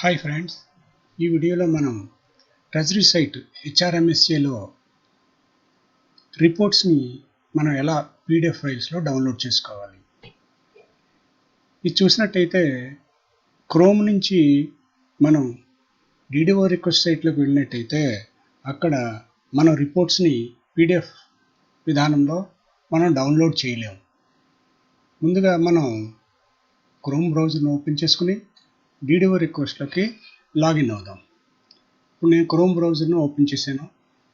Hi friends, ఈ వీడియోలో మనం ట్రెజరీ సైట్ హెచ్ఆర్ఎంఎస్ఏలో రిపోర్ట్స్ని మనం ఎలా పీడిఎఫ్ ఫైల్స్లో డౌన్లోడ్ చేసుకోవాలి. ఇది చూసినట్టయితే క్రోమ్ నుంచి మనం డిడిఓ రిక్వెస్ట్ సైట్లోకి వెళ్ళినట్టయితే అక్కడ మనం రిపోర్ట్స్ని పీడిఎఫ్ విధానంలో మనం డౌన్లోడ్ చేయలేము. ముందుగా మనం క్రోమ్ బ్రౌజర్ను ఓపెన్ చేసుకుని డిడిఓ రిక్వెస్ట్లోకి లాగిన్ అవుదాం. ఇప్పుడు నేను క్రోమ్ బ్రౌజర్ను ఓపెన్ చేశాను.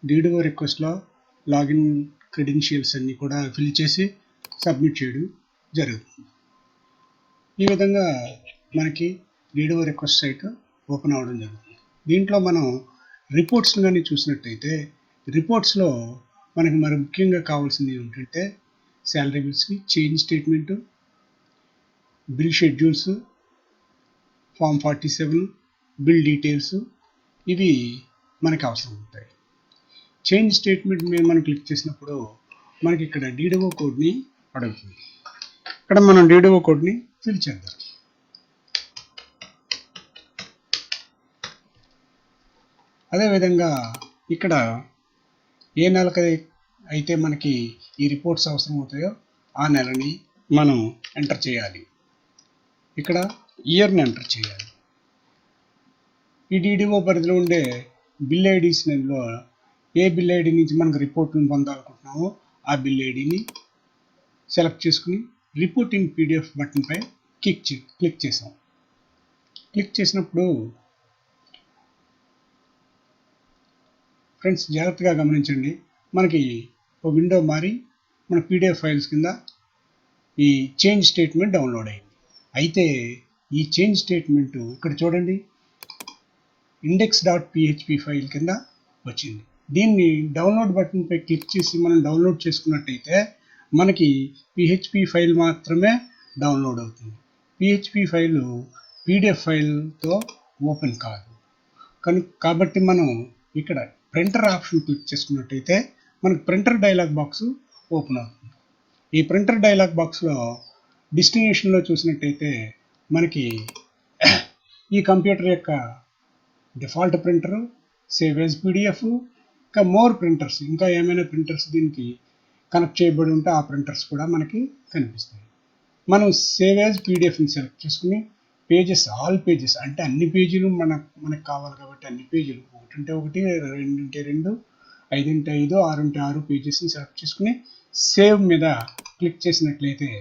డిడిఓ రిక్వెస్ట్లో లాగిన్ క్రెడెన్షియల్స్ అన్నీ కూడా ఫిల్ చేసి సబ్మిట్ చేయడం జరుగుతుంది. ఈ విధంగా మనకి డిడిఓ రిక్వెస్ట్ సైట్ ఓపెన్ అవ్వడం జరుగుతుంది. దీంట్లో మనం రిపోర్ట్స్ కానీ చూసినట్టయితే రిపోర్ట్స్లో మనకి మరి ముఖ్యంగా కావాల్సింది ఏమిటంటే శాలరీ బిల్స్కి change statement, bill schedules, form 47, bill details ఇవి మనకి అవసరం ఉంటాయి. చేంజ్ స్టేట్మెంట్ మీద మనం క్లిక్ చేసినప్పుడు మనకి ఇక్కడ డిడిఓ కోడ్ని అడుగుతుంది. ఇక్కడ మనం డిడిఓ కోడ్ని ఫిల్ చేద్దాం. అదేవిధంగా ఇక్కడ ఏ నెలకు అయితే మనకి ఈ రిపోర్ట్స్ అవసరం అవుతాయో ఆ నెలని మనం ఎంటర్ చేయాలి. ఇక్కడ ఇయర్ని ఎంటర్ చేయాలి. ఈ డిడిఓ పరిధిలో ఉండే బిల్ ఐడీస్లో ఏ బిల్ ఐడి నుంచి మనకు రిపోర్ట్ని పొందాలనుకుంటున్నామో ఆ బిల్ ఐడిని సెలెక్ట్ చేసుకుని రిపోర్ట్ ఇన్ పీడిఎఫ్ బటన్పై క్లిక్ చేసాం. క్లిక్ చేసినప్పుడు ఫ్రెండ్స్ జాగ్రత్తగా గమనించండి, మనకి ఒక విండో మారి మన పీడిఎఫ్ ఫైల్స్ కింద ఈ చేంజ్ స్టేట్మెంట్ డౌన్లోడ్ అయింది. అయితే ఈ చేంజ్ స్టేట్మెంట్ ఇక్కడ చూడండి index.php ఫైల్ కింద వచ్చింది. దీన్ని డౌన్లోడ్ బటన్పై క్లిక్ చేసి మనం డౌన్లోడ్ చేసుకున్నట్టయితే మనకి PHP ఫైల్ మాత్రమే డౌన్లోడ్ అవుతుంది. PHP ఫైల్ పీడిఎఫ్ ఫైల్తో ఓపెన్ కాదు. కాబట్టి మనం ఇక్కడ ప్రింటర్ ఆప్షన్ క్లిక్ చేసుకున్నట్టయితే మనకి ప్రింటర్ డైలాగ్ బాక్స్ ఓపెన్ అవుతుంది. ఈ ప్రింటర్ డైలాగ్ బాక్స్లో డెస్టినేషన్లో చూసినట్టయితే మనకి ఈ కంప్యూటర్ యొక్క default printer, save as PDF, ఇంకా మోర్ ప్రింటర్స్, ఇంకా ఏమైనా ప్రింటర్స్ దీనికి కనెక్ట్ చేయబడి ఉంటే ఆ ప్రింటర్స్ కూడా మనకి కనిపిస్తాయి. మనం సేవ్ యాజ్ పీడిఎఫ్ని సెలెక్ట్ చేసుకుని పేజెస్, ఆల్ పేజెస్ అంటే అన్ని పేజీలు మనకు కావాలి కాబట్టి అన్ని పేజీలు 1 × 1, 2 × 2, 5 × 5, 6 × 6 పేజెస్ని సెలెక్ట్ చేసుకుని సేవ్ మీద క్లిక్ చేసినట్లయితే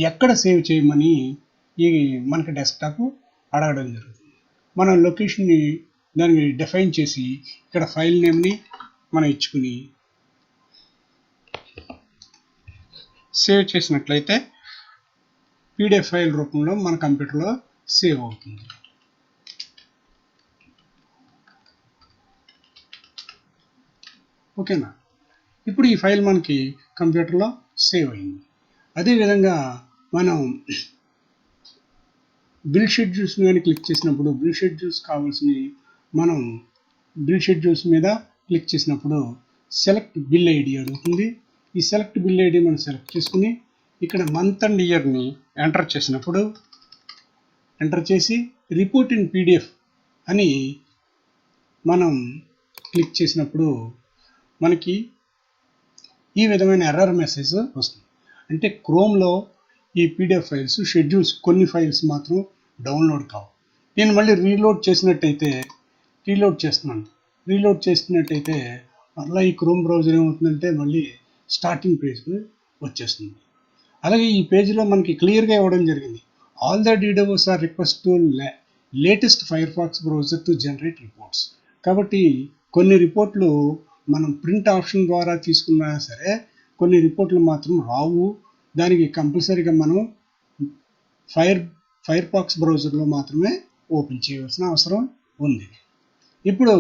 ఎక్కడ సేవ్ చేయమని ఈ మనకి డెస్క్టాప్ అడగడం జరుగుతుంది. మనం లొకేషన్ని దానికి డిఫైన్ చేసి ఇక్కడ ఫైల్ నేమ్ని మనం ఇచ్చుకుని సేవ్ చేసినట్లయితే పీడిఎఫ్ ఫైల్ రూపంలో మన కంప్యూటర్లో సేవ్ అవుతుంది. ఓకేనా? ఇప్పుడు ఈ ఫైల్ మనకి కంప్యూటర్లో సేవ్ అయింది. అదేవిధంగా మనం బిల్ షెడ్యూల్స్ కానీ క్లిక్ చేసినప్పుడు బిల్ షెడ్యూల్స్ కావాల్సినవి మనం బిల్ షెడ్యూల్స్ మీద క్లిక్ చేసినప్పుడు సెలెక్ట్ బిల్ ఐడి అడుగుతుంది. ఈ సెలెక్ట్ బిల్ ఐడి మనం సెలెక్ట్ చేసుకుని ఇక్కడ మంత్ అండ్ ఇయర్ని ఎంటర్ చేసినప్పుడు ఎంటర్ చేసి రిపోర్ట్ ఇన్ పీడిఎఫ్ అని మనం క్లిక్ చేసినప్పుడు మనకి ఈ విధమైన ఎర్రర్ మెసేజ్ వస్తుంది. అంటే క్రోమ్లో ఈ పీడిఎఫ్ ఫైల్స్ షెడ్యూల్స్ కొన్ని ఫైల్స్ మాత్రం డౌన్లోడ్ కావు. నేను మళ్ళీ రీలోడ్ చేసినట్టయితే రీలోడ్ చేసినట్టయితే మళ్ళీ ఈ క్రోమ్ బ్రౌజర్ ఏమవుతుందంటే మళ్ళీ స్టార్టింగ్ పేజ్కి వచ్చేస్తుంది. అలాగే ఈ పేజ్లో మనకి క్లియర్గా ఇవ్వడం జరిగింది. All the DDOs are request to latest Firefox browser to generate reports. కాబట్టి కొన్ని రిపోర్ట్లు మనం ప్రింట్ ఆప్షన్ ద్వారా తీసుకున్నా సరే కొన్ని రిపోర్ట్లు మాత్రం రావు. దానికి కంపల్సరీగా మనం ఫైర్ ఫాక్స్ బ్రౌజర్లో మాత్రమే ఓపెన్ చేయవలసిన అవసరం ఉంది. ఇప్పుడు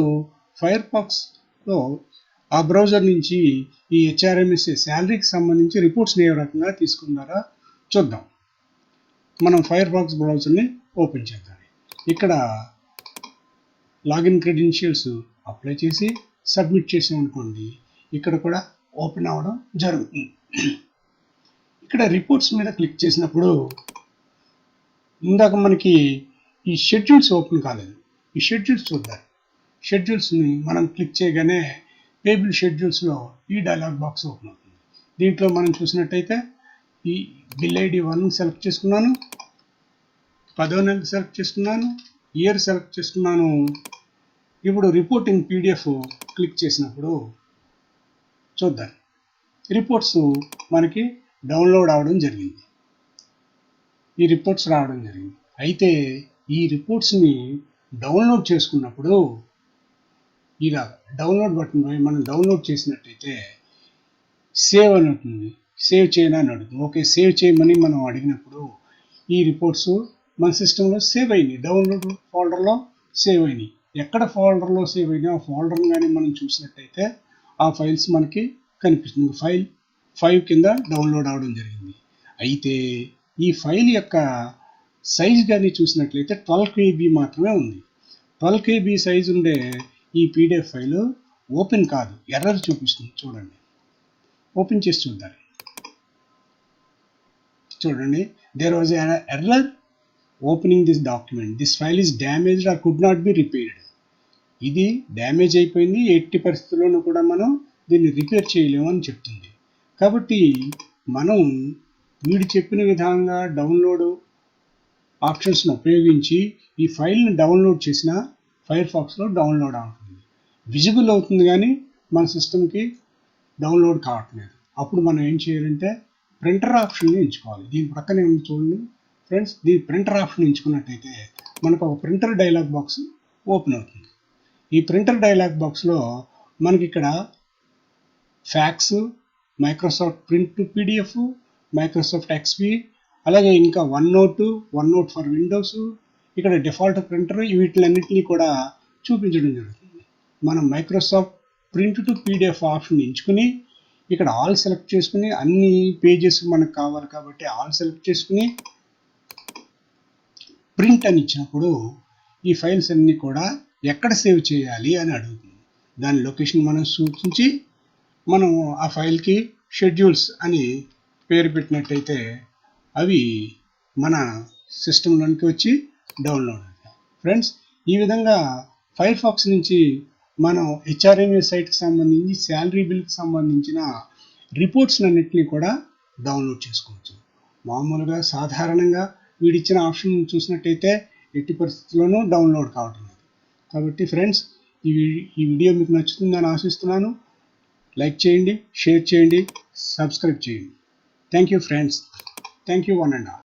ఫైర్ ఫాక్స్లో ఆ బ్రౌజర్ నుంచి ఈ హెచ్ఆర్ఎంఎస్ఏ శాలరీకి సంబంధించి రిపోర్ట్స్ని ఏ రకంగా తీసుకున్నారో చూద్దాం. మనం ఫైర్ ఫాక్స్ బ్రౌజర్ని ఓపెన్ చేద్దాం. ఇక్కడ లాగిన్ క్రెడెన్షియల్స్ అప్లై చేసి సబ్మిట్ చేసామనుకోండి, ఇక్కడ కూడా ఓపెన్ అవ్వడం జరుగుతుంది. ఇక్కడ రిపోర్ట్స్ మీద క్లిక్ చేసినప్పుడు ఇందాక మనకి ఈ షెడ్యూల్స్ ఓపెన్ కాలేదు. ఈ షెడ్యూల్స్ చూద్దాం. షెడ్యూల్స్ని మనం క్లిక్ చేయగానే పేబుల్ షెడ్యూల్స్లో ఈ డైలాగ్ బాక్స్ ఓపెన్ అవుతుంది. దీంట్లో మనం చూసినట్టయితే ఈ బిల్ ఐడి 1 సెలెక్ట్ చేసుకున్నాను, 10వ నెల సెలెక్ట్ చేసుకున్నాను, ఇయర్ సెలెక్ట్ చేసుకున్నాను. ఇప్పుడు రిపోర్టింగ్ పీడిఎఫ్ క్లిక్ చేసినప్పుడు చూద్దాం. రిపోర్ట్స్ మనకి డౌన్లోడ్ అవడం జరిగింది. ఈ రిపోర్ట్స్ రావడం జరిగింది. అయితే ఈ రిపోర్ట్స్ని డౌన్లోడ్ చేసుకున్నప్పుడు ఇలా డౌన్లోడ్ బటన్ పై మనం డౌన్లోడ్ చేసినట్టయితే సేవ్ అని ఉంటుంది. సేవ్ చేయను అని అడుగుతుంది. ఓకే, సేవ్ చేయమని మనం అడిగినప్పుడు ఈ రిపోర్ట్స్ మన సిస్టంలో సేవ్ అయినాయి. డౌన్లోడ్ ఫోల్డర్లో సేవ్ అయినాయి. ఎక్కడ ఫోల్డర్లో సేవ్ అయినా ఆ ఫోల్డర్ని కానీ మనం చూసినట్టయితే ఆ ఫైల్స్ మనకి కనిపిస్తుంది. ఫైల్ 5 కింద డౌన్లోడ్ అవడం జరిగింది. అయితే ఈ ఫైల్ యొక్క సైజ్ కానీ చూసినట్లయితే 12 KB మాత్రమే ఉంది. 12 KB సైజ్ ఉండే ఈ పీడిఎఫ్ ఫైల్ ఓపెన్ కాదు, ఎర్రర్ చూపిస్తుంది. చూడండి, ఓపెన్ చేసి చూద్దాం. చూడండి, there was an error opening this document. This file is damaged or could not be repaired. ఇది డ్యామేజ్ అయిపోయింది, ఎట్టి పరిస్థితుల్లోనూ కూడా మనం దీన్ని రిపేర్ చేయలేము అని చెప్తుంది. కాబట్టి మనం వీడు చెప్పిన విధంగా డౌన్లోడ్ ఆప్షన్స్ను ఉపయోగించి ఈ ఫైల్ని డౌన్లోడ్ చేసిన ఫైర్ ఫాక్స్లో డౌన్లోడ్ అవుతుంది. విజిబుల్ అవుతుంది కానీ మన సిస్టమ్కి డౌన్లోడ్ కావట్లేదు. అప్పుడు మనం ఏం చేయాలంటే ప్రింటర్ ఆప్షన్ని ఎంచుకోవాలి. దీని ప్రక్కనే ఉంది చూడండి ఫ్రెండ్స్. దీని ప్రింటర్ ఆప్షన్ ఎంచుకున్నట్టయితే మనకు ఒక ప్రింటర్ డైలాగ్ బాక్స్ ఓపెన్ అవుతుంది. ఈ ప్రింటర్ డైలాగ్ బాక్స్లో మనకి ఇక్కడ fax, Microsoft print to PDF, Microsoft XP, అలాగే ఇంకా వన్ నోట్ ఫర్ విండోస్, ఇక్కడ డిఫాల్ట్ ప్రింటర్, వీటిలన్నింటినీ కూడా చూపించడం జరుగుతుంది. మనం Microsoft print to PDF option ఎంచుకుని ఇక్కడ ఆల్ సెలెక్ట్ చేసుకుని అన్ని పేజెస్ మనకు కావాలి కాబట్టి ఆల్ సెలెక్ట్ చేసుకుని ప్రింట్ అని ఇచ్చినప్పుడు ఈ ఫైల్స్ అన్నీ కూడా ఎక్కడ సేవ్ చేయాలి అని అడుగుతుంది. దాని లొకేషన్ మనం సూచించి మనం ఆ ఫైల్కి షెడ్యూల్స్ అని పేరు పెట్టినట్టయితే అవి మన సిస్టంలోనికి వచ్చి డౌన్లోడ్ అవుతాయి. ఫ్రెండ్స్, ఈ విధంగా ఫైర్ ఫాక్స్ నుంచి మనం హెచ్ఆర్ఎంఏ సైట్కి సంబంధించి శాలరీ బిల్కి సంబంధించిన రిపోర్ట్స్ అన్నింటినీ కూడా డౌన్లోడ్ చేసుకోవచ్చు. మామూలుగా సాధారణంగా వీడిచ్చిన ఆప్షన్ చూసినట్టయితే ఎట్టి పరిస్థితుల్లోనూ డౌన్లోడ్ కావటం లేదు. కాబట్టి ఫ్రెండ్స్, ఈ వీడియో మీకు నచ్చుతుందని ఆశిస్తున్నాను. లైక్ చేయండి, షేర్ చేయండి, సబ్స్క్రైబ్ చేయండి. Thank you friends. Thank you one and all.